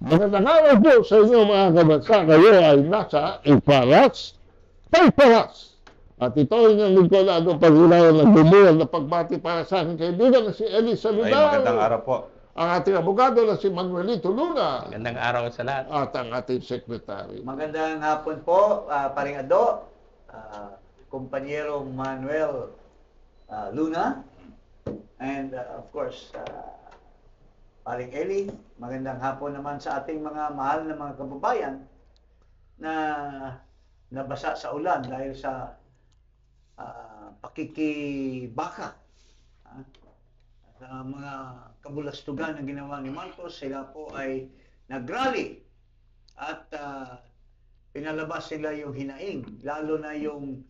Magandang araw po sa inyo mga kabansa. Kayo ay nasa Iparas, Payparas. At ito ay ang lingkod na atong pag-unayan ng bumuhan na pagbati para sa aking kaibigan na si Eli Saludar. Ay, magandang araw po. Ang ating abogado na si Manuelito Luna. Magandang araw sa lahat. At ang ating sekretary. Magandang hapon po, Paring Ado, kumpanyero Manuel Luna, and of course, Paring Eli. Magandang hapon naman sa ating mga mahal na mga kababayan na nabasa sa ulan dahil sa pakikibaka sa mga kabulastugan na ginawa ni Marcos. Sila po ay nagrally at pinalabas sila yung hinaing, lalo na yung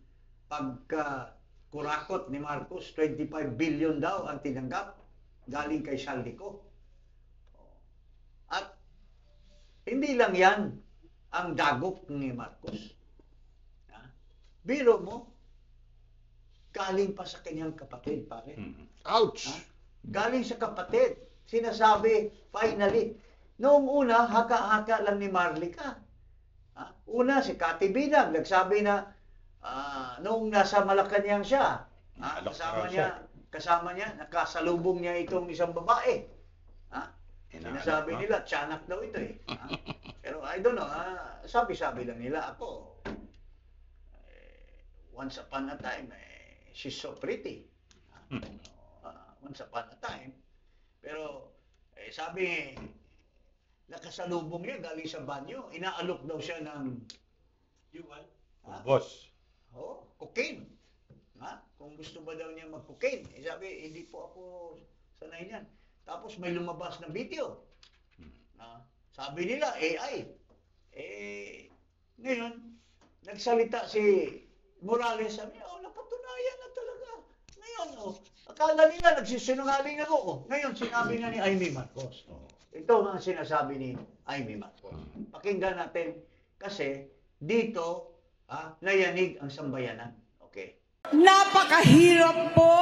pagkurakot ni Marcos. 25 billion daw ang tinanggap galing kay Saldico. At hindi lang yan ang dagok ni Marcos. Biro mo, galing pa sa kanyang kapatid, pare. Ouch! Galing sa kapatid. Sinasabi, finally. Noong una, haka-haka lang ni Marlica. Una, si Binag, nagsabi na noong nasa Malacanang siya, kasama niya, nakasalubong niya itong isang babae. Sinasabi nila, tiyanak daw ito eh. Pero I don't know, sabi-sabi lang nila ako. Once upon a time, she's so pretty. Once upon a time. Pero sabi, nakasalubong niya galing sa banyo. Inaalok daw siya ng Boss. cocaine. Kung gusto ba daw niya mag-cocaine. Sabi, hindi po ako sanay niyan. Tapos may lumabas na video. Sabi nila, AI. Ngayon, nagsalita si Morales. Sabi, napatunayan na talaga. Ngayon, akala nila nagsisinungaling ako. Ngayon, sinabi na ni Amy Marcos. Ito ang sinasabi ni Amy Marcos. Pakinggan natin kasi dito nayanig ang sambayanan. Okay. Napakahirap po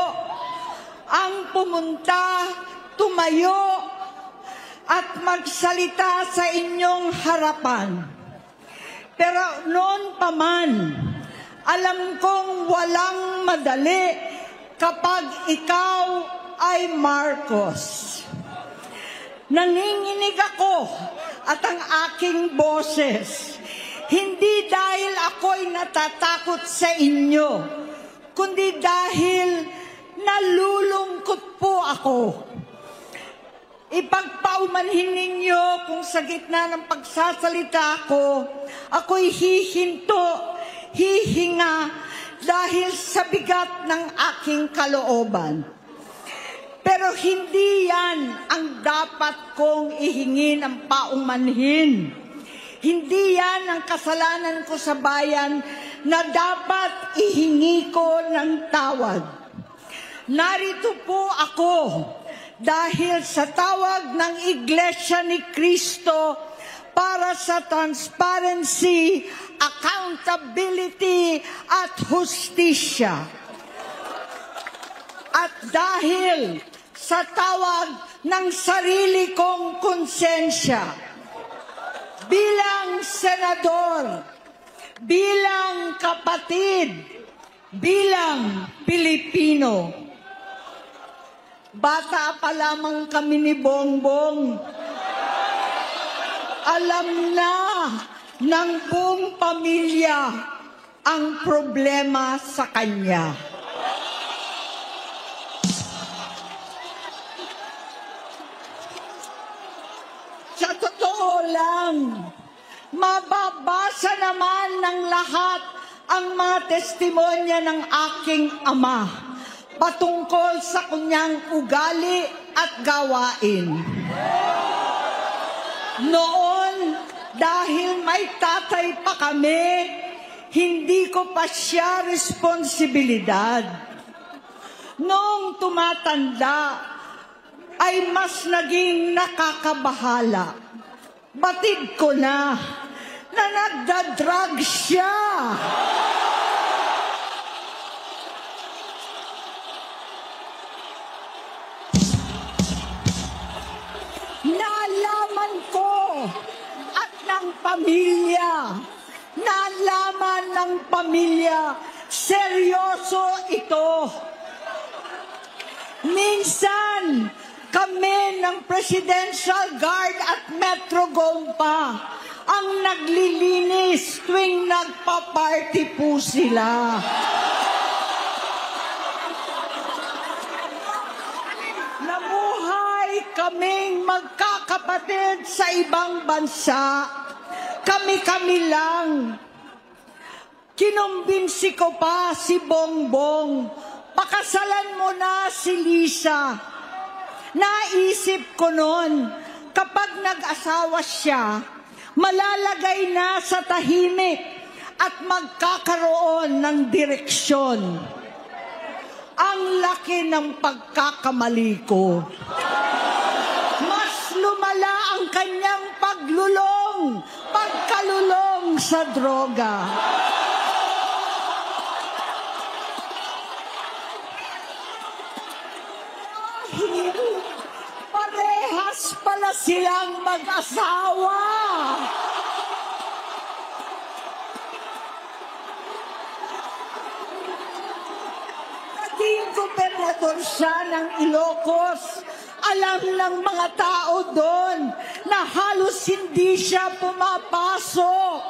ang pumunta, tumayo at magsalita sa inyong harapan. Pero noon pa man, alam kong walang madali kapag ikaw ay Marcos. Nanginginig ako at ang aking boses, hindi dahil ako'y natatakot sa inyo, kundi dahil nalulungkot po ako. Ipagpaumanhin ninyo kung sa gitna ng pagsasalita ko, ako'y hihinto, hihinga dahil sa bigat ng aking kalooban. Pero hindi yan ang dapat kong ihingin ng paumanhin. Hindi yan ang kasalanan ko sa bayan na dapat ihingi ko ng tawad. Narito po ako dahil sa tawag ng Iglesia ni Cristo para sa transparency, accountability at hustisya. At dahil sa tawag ng sarili kong konsensya, bilang senador, bilang kapatid, bilang Pilipino. Bata pa lamang kami ni Bongbong. Alam na ng buong pamilya ang problema sa kanya. Sa totoo lang, mababasa naman ng lahat ang mga testimonya ng aking ama patungkol sa kanyang ugali at gawain. Noon, dahil may tatay pa kami, hindi ko pa siya responsibilidad. Noong tumatanda, ay mas naging nakakabahala. Batid ko na nagdadrag siya. Naalaman ko ng pamilya. Nalaman ng pamilya, seryoso ito. Minsan, kami ng Presidential Guard at Metro Gompa ang naglilinis tuwing nagpa-party po sila. Nabuhay kaming magkakapatid sa ibang bansa. Kami-kami lang. Kinumbinsi ko pa si Bongbong, pakasalan mo na si Lisa. Naisip ko noon, kapag nag-asawa siya, malalagay na sa tahimik at magkakaroon ng direksyon. Ang laki ng pagkakamali ko. Mas lumala ang kanyang pagkalulong sa droga. Parehas pala silang mag-asawa. Naging gobernador siya ng Ilocos. Alam ng mga tao doon na halos hindi siya pumapasok.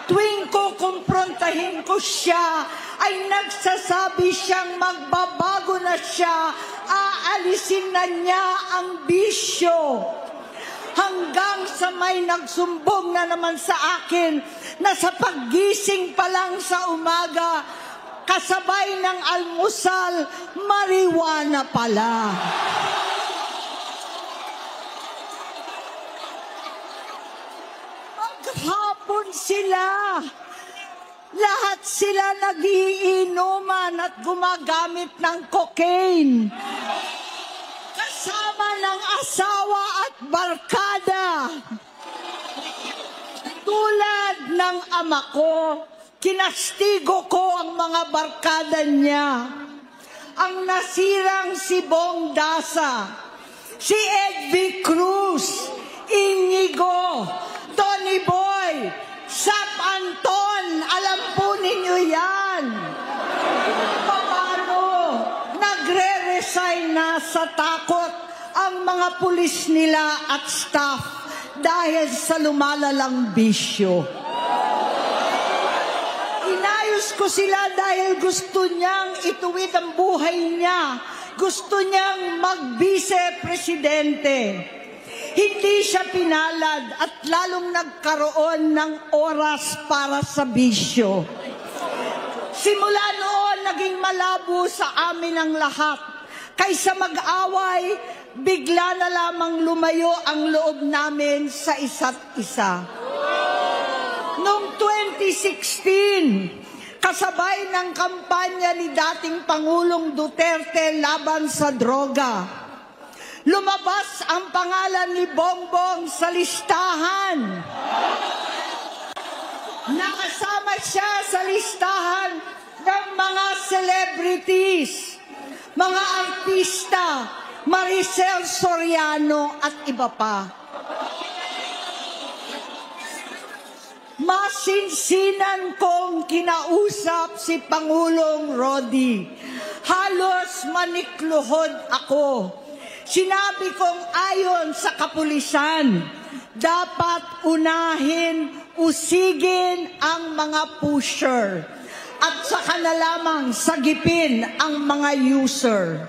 Tuwing kukumprontahin ko siya, ay nagsasabi siyang magbabago na siya, aalisin na niya ang bisyo. Hanggang sa may nagsumbong na naman sa akin na sa paggising pa lang sa umaga, kasabay ng almusal, marijuana pala. Maghapon sila. Lahat sila nagiinuman at gumagamit ng cocaine. Kasama ng asawa at barkada. Tulad ng ama ko, kinastigo ko ang mga barkada niya. Ang nasirang si Bong Dasa, si Edvi Cruz, Inigo, Tony Boy, Sap Anton, alam po ninyo yan. Paano nagre-resign na sa takot ang mga pulis nila at staff dahil sa lumalalang bisyo. Inayos ko sila dahil gusto niyang ituwid ang buhay niya. Gusto niyang mag-vice-presidente. Hindi siya pinalad at lalong nagkaroon ng oras para sa bisyo. Simula noon, naging malabo sa amin ang lahat. Kaysa mag-away, bigla na lamang lumayo ang loob namin sa isa't isa. Noong 2016, kasabay ng kampanya ni dating Pangulong Duterte laban sa droga, lumabas ang pangalan ni Bongbong sa listahan. Nakasama siya sa listahan ng mga celebrities, mga artista, Maricel Soriano at iba pa. Masinsinan kong kinausap si Pangulong Rodi. Halos manikluhod ako. Sinabi kong ayon sa kapulisan, dapat unahin, usigin ang mga pusher at saka na lamang sagipin ang mga user.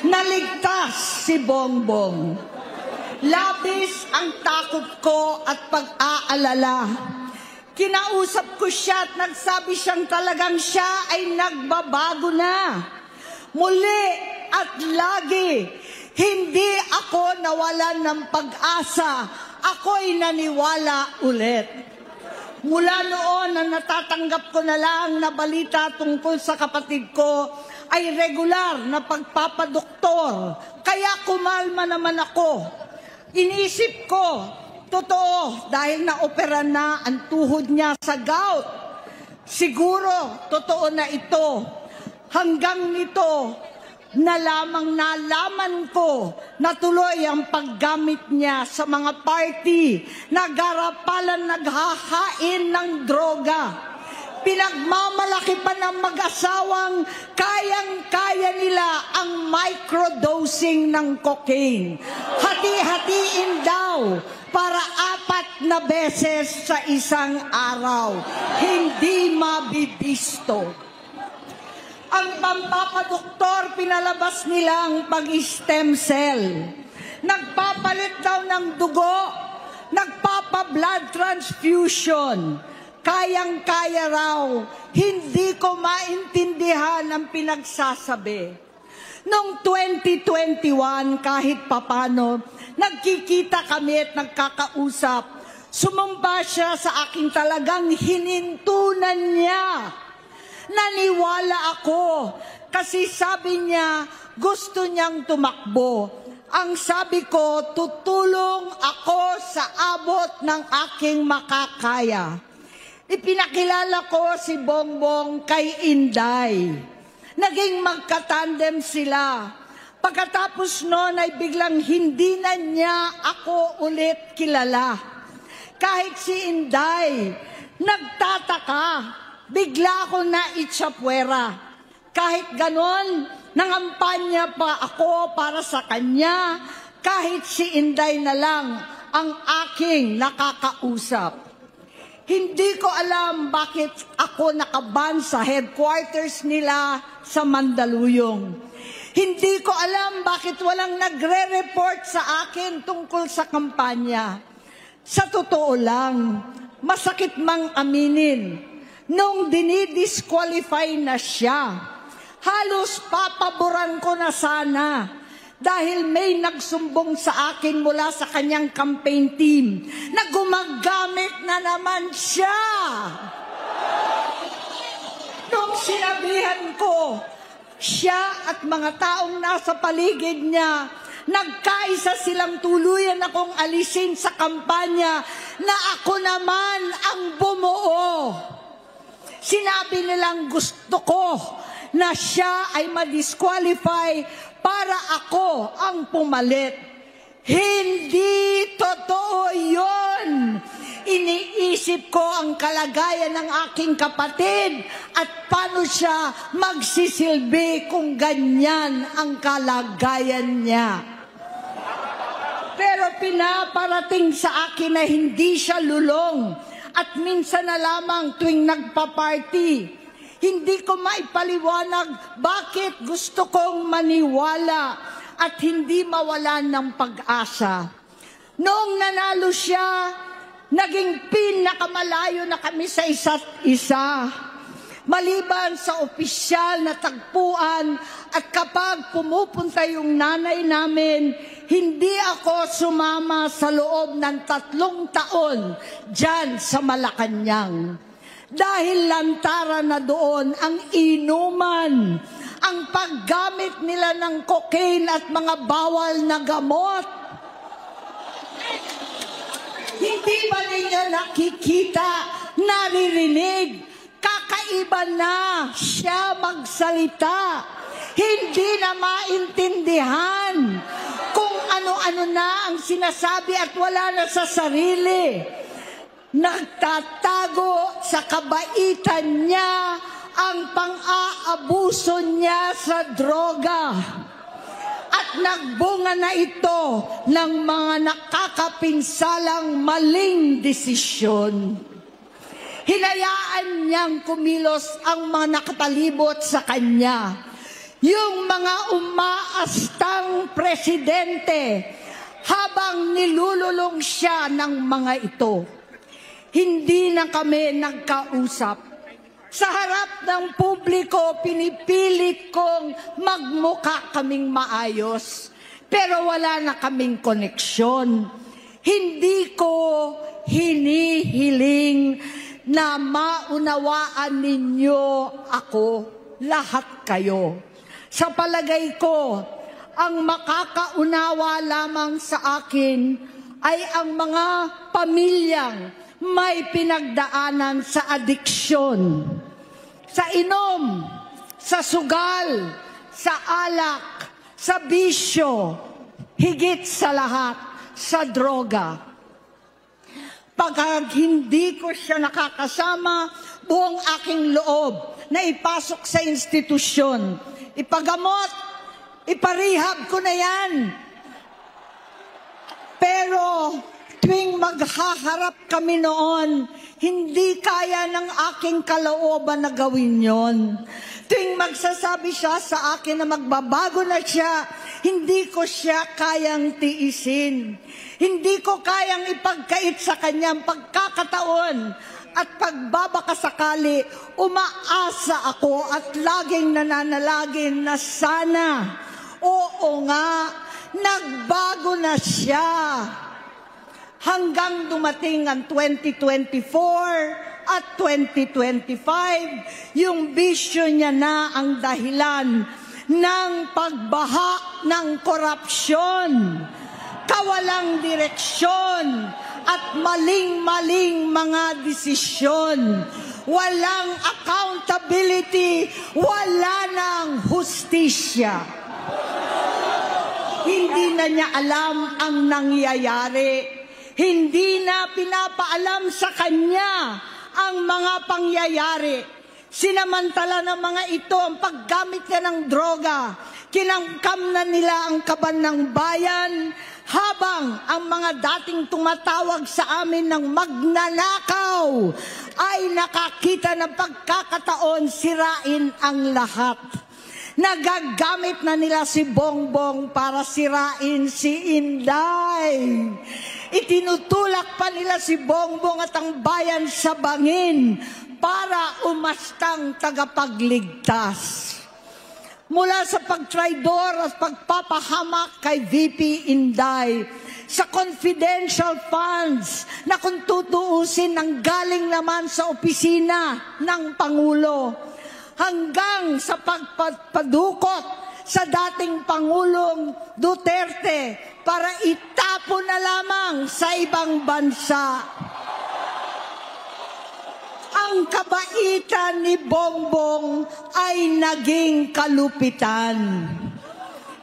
Naligtas si Bongbong. Labis ang takot ko at pag-aalala. Kinausap ko siya at nagsabi siyang talagang siya ay nagbabago na. Muli at lagi, hindi ako nawalan ng pag-asa. Ako'y naniwala ulit. Mula noon na natatanggap ko na lang na balita tungkol sa kapatid ko ay regular na pagpapadoktor. Kaya kumalma naman ako. Inisip ko, totoo, dahil naopera na ang tuhod niya sa gout. Siguro, totoo na ito. Hanggang nito, na lamang nalaman ko na tuloy ang paggamit niya sa mga party na garapalan naghahain ng droga. Pinagmamalaki pa ng mag-asawang kayang-kaya nila ang microdosing ng cocaine. Hati-hatiin daw para 4 na beses sa isang araw. Hindi mabibisto. Ang pampapadoktor, pinalabas nilang pag-stem cell. Nagpapalit daw ng dugo, nagpapa-blood transfusion. Kayang-kaya raw, hindi ko maintindihan ang pinagsasabi. Noong 2021, kahit papano, nagkikita kami at nagkakausap. Sumamba siya sa aking talagang hinintunan niya. Naniwala ako kasi sabi niya gusto niyang tumakbo. Ang sabi ko, tutulong ako sa abot ng aking makakaya. Ipinakilala ko si Bongbong kay Inday. Naging magkatandem sila. Pagkatapos noon ay biglang hindi na niya ako ulit kilala. Kahit si Inday, nagtataka. Bigla ako na itsapwera. Kahit ganon, nangampanya pa ako para sa kanya, kahit si Inday na lang ang aking nakakausap. Hindi ko alam bakit ako nakaban sa headquarters nila sa Mandaluyong. Hindi ko alam bakit walang nagre-report sa akin tungkol sa kampanya. Sa totoo lang, masakit mang aminin, nung dinidisqualify na siya, halos papaboran ko na sana dahil may nagsumbong sa akin mula sa kanyang campaign team na gumagamit na naman siya. Nung sinabihan ko, siya at mga taong nasa paligid niya, nagkaisa silang tuluyan akong alisin sa kampanya na ako naman ang bumuo. Sinabi nilang gusto ko na siya ay ma-disqualify para ako ang pumalit. Hindi totoo yun. Iniisip ko ang kalagayan ng aking kapatid at paano siya magsisilbi kung ganyan ang kalagayan niya. Pero pinaparating sa akin na hindi siya lulong. At minsan na lamang tuwing nagpa-party, hindi ko maipaliwanag bakit gusto kong maniwala at hindi mawalan ng pag-asa. Noong nanalo siya, naging pinakamalayo na kami sa isa't isa. Maliban sa opisyal na tagpuan at kapag pumupunta yung nanay namin, hindi ako sumama sa loob ng 3 taon dyan sa Malacanang. Dahil lantara na doon ang inuman, ang paggamit nila ng cocaine at mga bawal na gamot. Hindi ba ninyo nakikita, naririnig? Kakaiba na siya magsalita. Hindi na maintindihan kung ano-ano na ang sinasabi at wala na sa sarili. Nagtatago sa kabaitan niya ang pang-aabuso niya sa droga. At nagbunga na ito ng mga nakakapinsalang maling desisyon. Hinayaan niyang kumilos ang mga nakapalibot sa kanya. Yung mga umaastang presidente habang nilululong siya ng mga ito. Hindi na kami nagkausap. Sa harap ng publiko, pinipilit kong magmukha kaming maayos. Pero wala na kaming koneksyon. Hindi ko hinihiling na maunawaan ninyo ako, lahat kayo. Sa palagay ko, ang makakaunawa lamang sa akin ay ang mga pamilyang may pinagdaanan sa adiksyon, sa inom, sa sugal, sa alak, sa bisyo, higit sa lahat, sa droga. Pag hindi ko siya nakakasama, buong aking loob na ipasok sa institusyon, ipagamot, iparehab ko na yan. Pero tuwing maghaharap kami noon, hindi kaya ng aking kalooban na gawin yon. Tuwing magsasabi siya sa akin na magbabago na siya, hindi ko siya kayang tiisin. Hindi ko kayang ipagkait sa kanyang pagkakataon at pagbabakasakali, umaasa ako at laging nananalangin na sana, oo nga, nagbago na siya. Hanggang dumating ang 2024 at 2025, yung bisyo niya na ang dahilan ng pagbaha ng korupsyon, kawalang direksyon, at maling-maling mga desisyon. Walang accountability, wala nang hustisya. Hindi na niya alam ang nangyayari. Hindi na pinapaalam sa kanya ang mga pangyayari. Sinamantala ng mga ito ang paggamit niya ng droga. Kinangkam na nila ang kaban ng bayan, habang ang mga dating tumatawag sa amin ng magnanakaw ay nakakita ng pagkakataon sirain ang lahat. Nagagamit na nila si Bongbong para sirain si Inday. Itinutulak pa nila si Bongbong at ang bayan sa bangin para umastang tagapagligtas. Mula sa pagtraidor at pagpapahamak kay VP Inday, sa confidential funds na kung tutuusin ang galing naman sa opisina ng Pangulo, hanggang sa pagpadukot sa dating Pangulong Duterte para itapon na lamang sa ibang bansa. Ang kabaitan ni Bongbong ay naging kalupitan.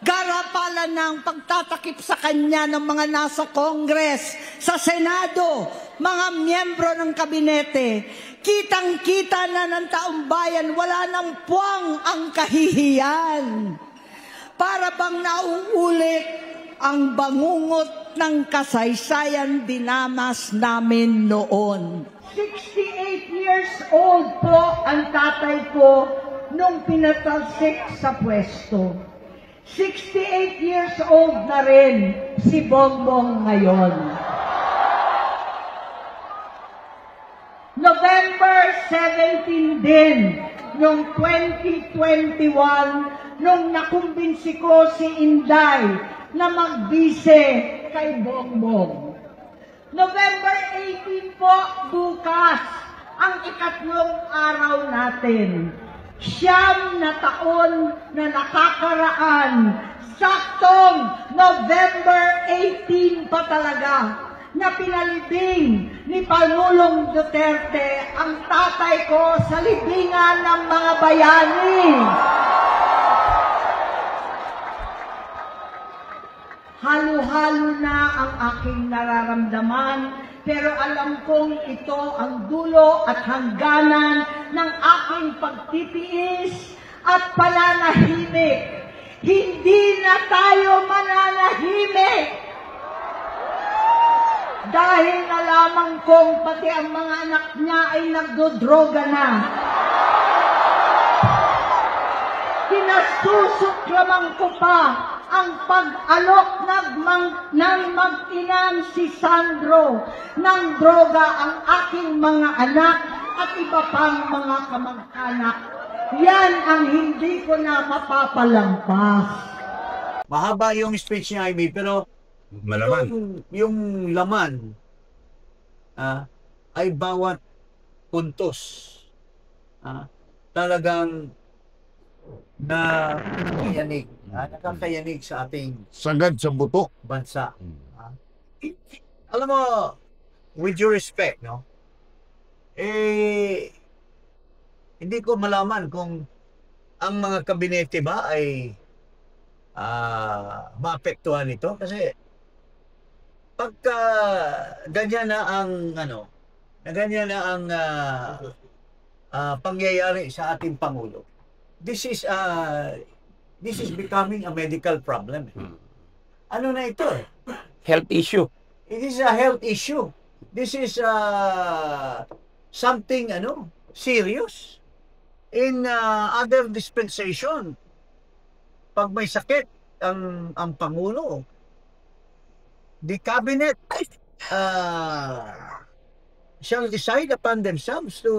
Garapalan ng pagtatakip sa kanya ng mga nasa Congress, sa Senado, mga miyembro ng kabinete. Kitang-kita na ng taong bayan, wala nang puwang ang kahihiyan. Para bang nauulit ang bangungot ng kasaysayan dinamas namin noon. 68 years old po ang tatay ko nung pinatalsik sa pwesto. 68 years old na rin si Bongbong ngayon. November 17 din, noong 2021, nung nakumbinsi ko si Inday na magbise kay Bongbong. November 18 po, bukas, ang ikatlong araw natin. 9 na taon na nakakaraan, saktong November 18 pa talaga, na pinalibing ni Pangulong Duterte ang tatay ko sa libingan ng mga bayani. Halo-halo na ang aking nararamdaman, pero alam kong ito ang dulo at hangganan ng aking pagtitiis at pananahimik. Hindi na tayo mananahimik! Dahil nalaman kong pati ang mga anak niya ay nagdodroga na. Kinasusuklaman ko pa ang pag-alok ng mag-inang si Sandro ng droga ang aking mga anak at iba pang mga kamag-anak. Yan ang hindi ko na mapapalampas. Mahaba yung speech niya, Amy, pero malaman. Yung laman ay bawat puntos. Talagang nakakayanig. Nakakayanig sa ating Sagad sa buto. bansa. Alam mo, with due respect, no? Hindi ko malaman kung ang mga kabinete ba ay maapektuhan nito? Kasi pagka ganyan na ang ganyan na ang pangyayari sa ating Pangulo, this is becoming a medical problem. Ano na ito? Health issue. It is a health issue. This is something serious. In other dispensation, pag may sakit ang Pangulo, the cabinet shall decide upon themselves to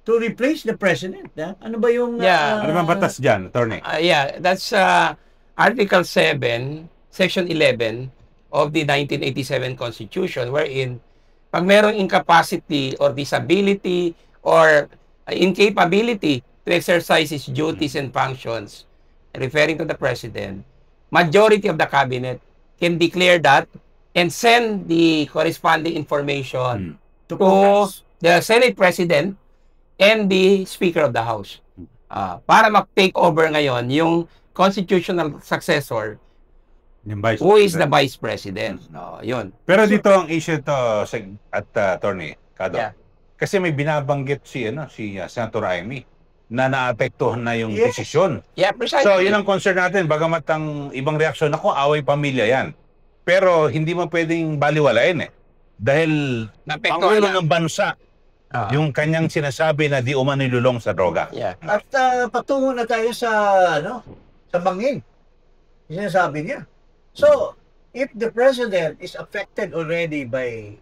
replace the president. Ano ba yung Yeah. Ano bang batas dyan, attorney? Yeah, that's Article 7, Section 11 of the 1987 Constitution, wherein pag merong incapacity or disability or incapability to exercise his duties and functions, referring to the president, majority of the cabinet can declare that and send the corresponding information to the Senate President and the Speaker of the House. Para mag-take over ngayon yung constitutional successor Yung Vice who is the President. Vice President. Yun. Pero dito ang issue to at attorney, Kado. Yeah. Kasi may binabanggit si Senator Amy na naapektuhan na yung Yes. desisyon. Yeah, precisely. So, yun ang concern natin. Bagamat ang ibang reaksyon, ako, away pamilya yan. Pero hindi mo pwedeng baliwalain eh. Dahil Naapektuhan Pangulo na. ng bansa, yung kanyang sinasabi na di umano nilulong sa droga. Yeah. At patungo na tayo sa sa bangin. Sinasabi niya. So, if the president is affected already by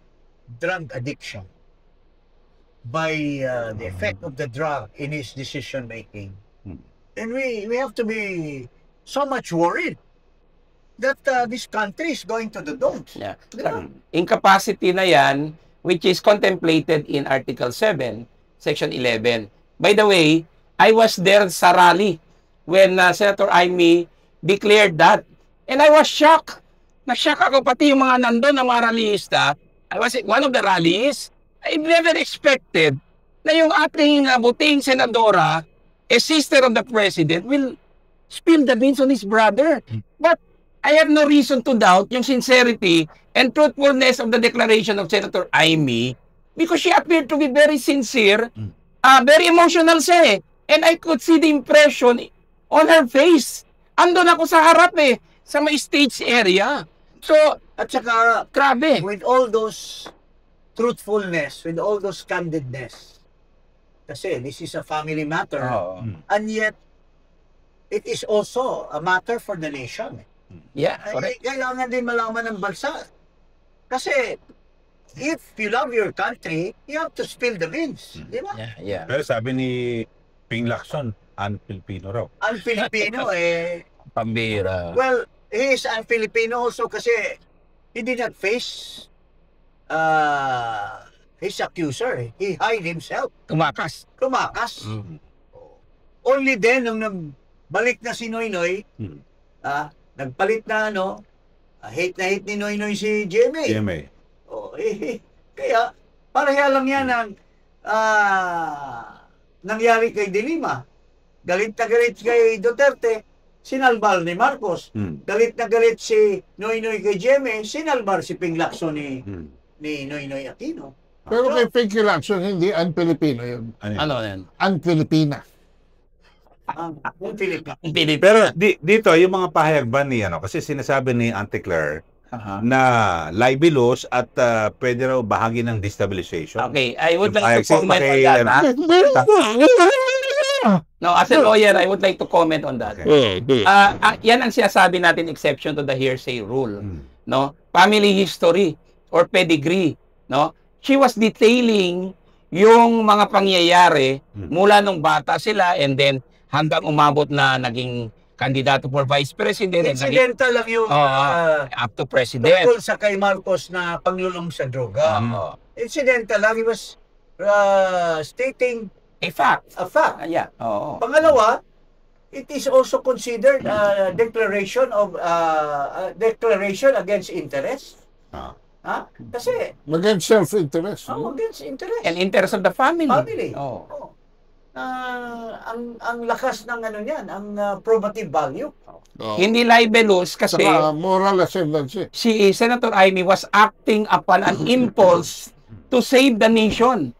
drug addiction, by the effect of the drug in his decision making, then we have to be so much worried that this country is going to the dogs. Yeah. Diba? Incapacity na yan, which is contemplated in Article 7, Section 11. By the way, I was there sa rally when Senator Amy declared that. And I was shocked. Na-shock ako, pati yung mga nandun, ang mga rallyista. I was at one of the rallies. I never expected na yung ating buting senadora, a sister of the president, will spill the beans on his brother. But I have no reason to doubt yung sincerity and truthfulness of the declaration of Senator Amy because she appeared to be very sincere, very emotional siya eh. And I could see the impression on her face. Andun ako sa harap eh, sa may stage area. So, At saka, grabe. with all those truthfulness, with all those candidness, kasi this is a family matter, and yet, it is also a matter for the nation. Yeah, Ay, correct. kailangan din malaman ng bansa. Kasi, if you love your country, you have to spill the beans. Di ba? Yeah, yeah. Pero sabi ni Ping Lacson, un-Filipino raw. Ang Filipino Pambira. well, he is an Filipino also kasi he did not face his accuser. He hide himself. Tumakas. Tumakas. Only then, nung nagbalik na si Noynoy, nagpalit na hate na hate ni Noynoy si GMA. GMA. Kaya, pareha lang yan ang nangyari kay De Lima. Galit na galit kay Duterte, sinalbar ni Marcos. Galit na galit si Noynoy kay GMA, sinalbar si Ping Lacson ni Noynoy Aquino. Pero kay Pinky Lacson, hindi un-Filipino yun. Ano yan? Un-Filipina. Ang Pilipino. Pero dito, yung mga pahayag ba ni kasi sinasabi ni Auntie Claire na libelous at pwede raw bahagi ng destabilization. Okay, I would Yung like to pahayag comment on kay, that. No, as a lawyer, I would like to comment on that. Yan ang sinasabi natin exception to the hearsay rule. No? Family history or pedigree. No? She was detailing yung mga pangyayari mula nung bata sila and then hanggang umabot na naging kandidato for vice president. And naging, Incidental lang yung up to president. tungkol sa kay Marcos na panglulong sa droga. Incidental lang. He was stating A fact. a fact. Yeah. Oo. Pangalawa, it is also considered a declaration against interest. Kasi Against self-interest. against interest. And interest of the family. Family. Oh. Oh. ang lakas ng ano niyan, ang probative value. Oh. Hindi libelous kasi Saka moral ascendancy. si Senator Amy was acting upon an impulse to save the nation.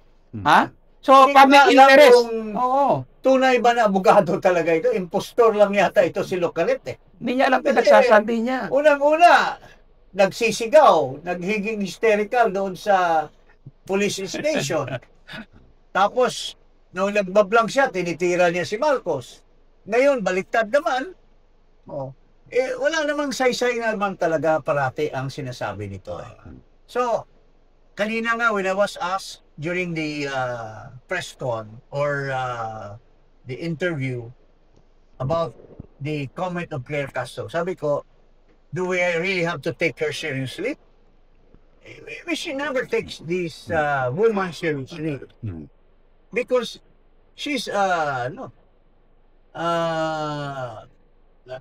Ha? So, Hindi public ko alam interest. kung- Oo. Tunay ba na abogado talaga ito? Impostor lang yata ito si Localet eh. Hindi niya alam pinagsasabi niya. Unang-una, nagsisigaw, naghiging hysterical doon sa police station. Tapos, nung nagbablang siya, tinitira niya si Marcos. Ngayon, baliktad naman. Oh. Wala namang saysay naman talaga parati ang sinasabi nito. So, kanina nga when I was asked during the press con or the interview about the comment of Claire Castro, sabi ko, do we really have to take her seriously? We should never take this woman seriously. Because she's,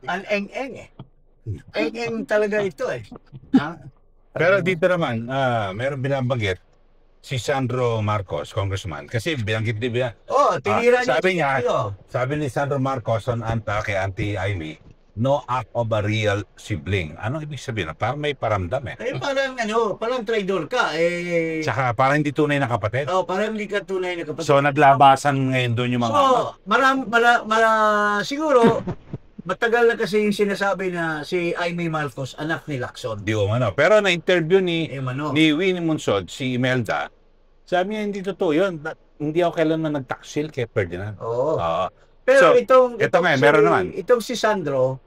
an eng-eng eh. Eng-eng talaga ito eh. Ha? Pero dito naman, meron binabanggit si Sandro Marcos, congressman, kasi binanggit niya. Tinira niya. Sabi niya, sabi ni Sandro Marcos kay Auntie Amy, no act of a real sibling. Ano ibig sabihin? Parang may paramdam eh. Parang traidor ka eh. Tsaka parang hindi tunay na kapatid. Parang hindi ka tunay na kapatid. So naglabasan ngayon doon yung mga... So, siguro, matagal na kasi yung sinasabi na si Amy Marcos, anak ni Lacson. Di umano. Pero na-interview ni Umano. Winnie Monsod, si Imelda, sabi niya hindi totoo yun. Hindi ako kailanman nagtaksil kay Ferdinand. Oo. Oo. Pero So, ito nga, meron naman. Itong si Sandro,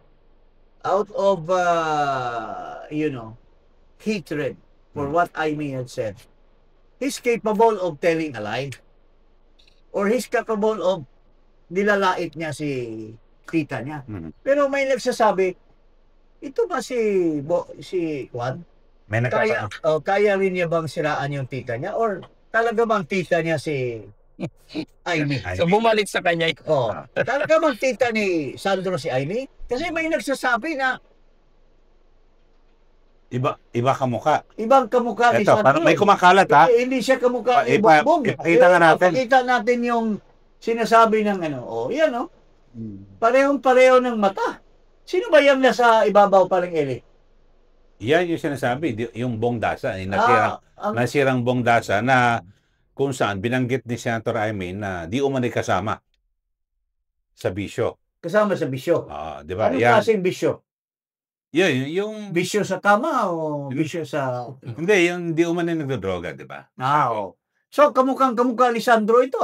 out of, hatred for what Amy had said, he's capable of telling a lie. Or he's capable of nilalait niya si tita niya. Pero may nagsasabi, ito ba si Juan? May Kaya rin niya bang siraan yung tita niya? Or talaga bang tita niya si Amy? So, bumalik sa kanya. Talaga bang tita ni Sandro si Amy? Kasi may nagsasabi na Iba kamukha. ibang kamukha ni Ito, Sandro. parang may kumakalat ha. Hindi siya kamukha ni Ipa- Bongbong. ipakita nga natin. Ipakita natin yung sinasabi ng yan Parehong-pareho ng mata. Sino ba yung nasa ibabaw paling Eli? Yan yung sinasabi, yung bongdasa, ang- nasirang bongdasa na kung saan binanggit ni Senator Amy na di umano'y kasama sa bisyo. Kasama sa bisyo. Di ba? Anong Yan. klaseng bisyo? Yung Bisyo sa tama o bisyo sa... hindi, yung di umano'y nagdodroga, di ba? So, kamukha ni Sandro ito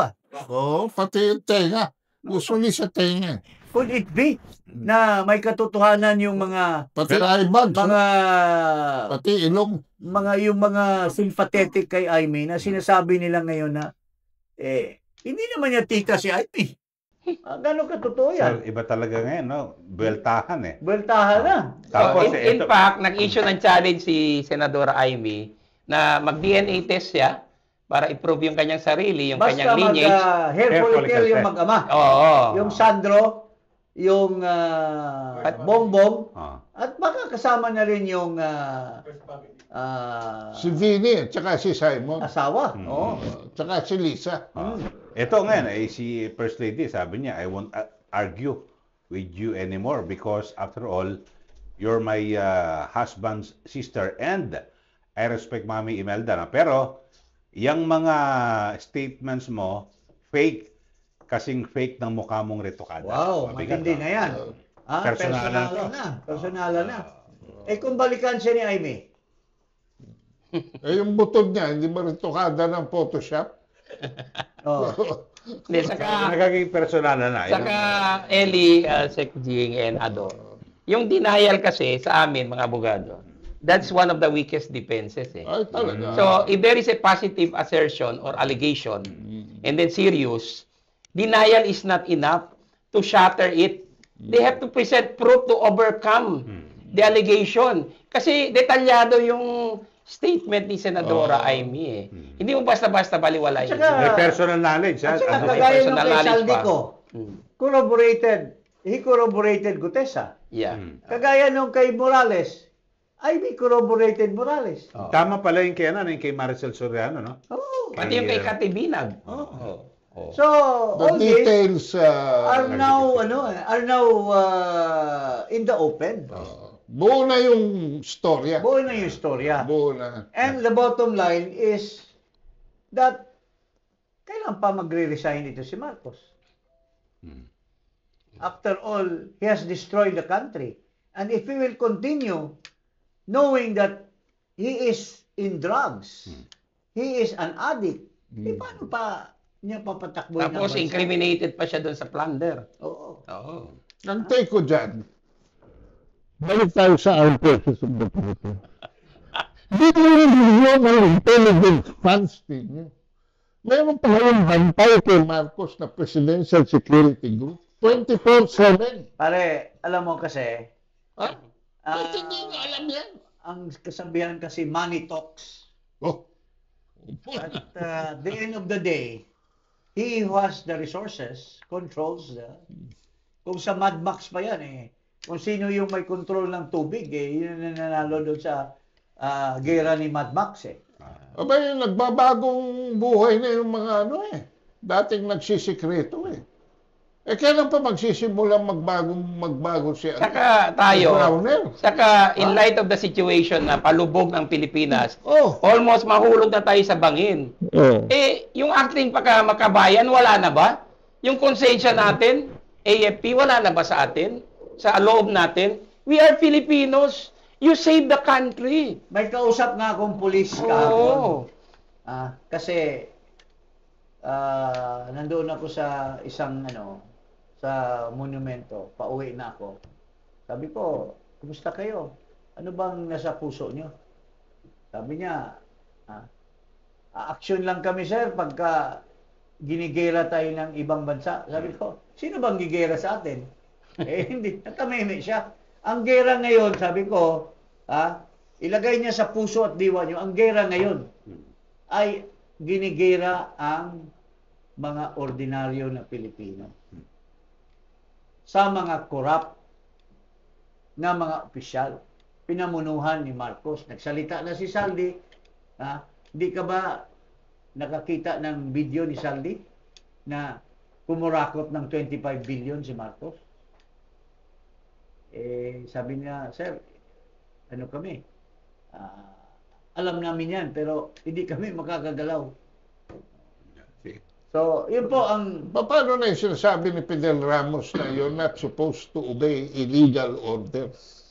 Pati yung tenga. Usually sa tenga. Could it be na may katotohanan yung mga Pati eyebags. Pati ilong. yung mga sympathetic kay Amy na sinasabi nila ngayon na hindi naman niya tita si Amy. Gano'n katotoo yan? So, iba talaga ngayon, no? Buweltahan eh. Buweltahan na. Tapos, So, in fact, nag-issue ng challenge si Senadora Amy na mag-DNA test siya para i-prove yung kanyang sarili, yung kanyang lineage. Hair follicle yung mag-ama. Oo. Yung Sandro, yung Bongbong, at baka kasama na rin yung Si Vinny, tsaka si Simon. asawa. Tsaka si Lisa. Ito ngayon, si First Lady, sabi niya, I won't argue with you anymore because after all, you're my husband's sister and I respect Mami Imelda. Pero, yung mga statements mo, fake, kasing fake ng mukha mong retokada. Wow, matindi na yan. Personalan Personalan na. Kung balikan siya ni Amy, Yung butod niya, hindi ba rin tukada ng Photoshop? Hindi, saka Nagaging personalan na. saka Eli, Sec Jing, and Ado. Yung denial kasi sa amin, mga abogado, that's one of the weakest defenses eh. Ay, talaga. So, if there is a positive assertion or allegation, and then serious, denial is not enough to shatter it. They have to present proof to overcome the allegation. Kasi detalyado yung statement ni Senadora Amy eh. Hindi mo basta-basta baliwalain. May personal knowledge. at saka may kagaya personal nung kay knowledge Saldico, he corroborated Gutesa. Yeah. Kagaya nung kay Morales, Amy corroborated Morales. Tama pala yung kay Maricel Soriano, no? Oo. Pati yung kay Katibinag. Oo. So, The all these details are now in the open. buo na yung storya. Buo na yung istorya. Buo na. And the bottom line is that kailan pa magre-resign ito si Marcos? After all, he has destroyed the country. And if he will continue knowing that he is in drugs, he is an addict, paano pa niya papatakbo? Tapos incriminated pa siya doon sa plunder. Oo. Oo. Ang take ko dyan, balik tayo sa outposts of the Philippines. Dito yung mga intelligence funds ninyo. Meron pa kayong bantay kay Marcos na Presidential Security Group. 24/7. Pare, alam mo kasi, Ha? Ba't hindi nyo alam yan? ang kasabihan kasi money talks. Oh. At the end of the day, he who has the resources controls kung sa Mad Max pa yan kung sino yung may control ng tubig yun ang nanalo doon sa gera ni Mad Max Abay, nagbabagong buhay na yung mga dating nagsisikreto kailan pa magsisimulang magbago siya? Saka tayo, Browner. saka in light of the situation na palubog ng Pilipinas, Oh. almost mahulog na tayo sa bangin. Oh. Yung ating makabayan, wala na ba? Yung konsensya natin, AFP, wala na ba sa atin? Sa loob natin? We are Filipinos. You save the country. may kausap nga akong pulis Oo. kahapon kasi nandoon ako sa isang sa monumento, pauwi na ako. Sabi ko, kumusta kayo? Ano bang nasa puso nyo? Sabi niya, action lang kami sir pagka ginigera tayo ng ibang bansa. Sabi ko, sino bang gigera sa atin? Hindi, natameme siya. Ang gera ngayon, sabi ko, ilagay niya sa puso at diwa nyo, ang gera ngayon ay ginigera ang mga ordinaryo na Pilipino sa mga korap na mga opisyal. Pinamunuhan ni Marcos. Nagsalita na si Saldi. Hindi ka ba nakakita ng video ni Saldi na kumurakot ng 25 billion si Marcos? Sabi niya, sir, kami? Alam namin yan, pero hindi kami makakagalaw. So, yun po ang... Paano na yung sinasabi ni Fidel Ramos na you're not supposed to obey illegal orders?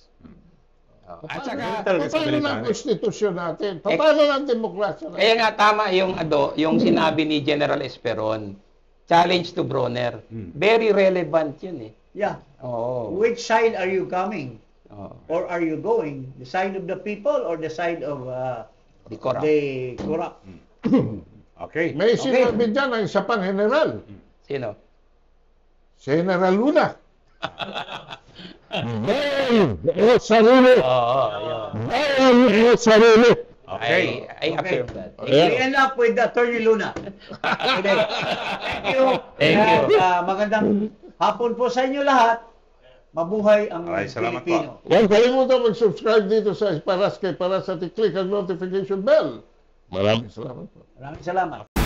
At saka, Paano na ang konstitusyon natin? Paano na ang demokrasya natin? kaya nga tama yung sinabi ni General Esperon. Challenge to Bronner. Very relevant yun Yeah. Oo. Which side are you coming? Oo. Or are you going? The side of the people or the side of Di corrupt. the corrupt? Okay. May sinabi dyan ang isa pang general. Sino? General Luna. Sarili. Oo, yun. Sarili. Okay. I affirm that. We end up with Attorney Luna. Okay. Thank you. Thank you. Magandang hapon po sa inyo lahat. Mabuhay ang Maraming salamat Pilipino. Huwag kalimutan mag-subscribe dito sa Paras kay Paras at i-click ang notification bell. Maraming salamat po. Maraming salamat.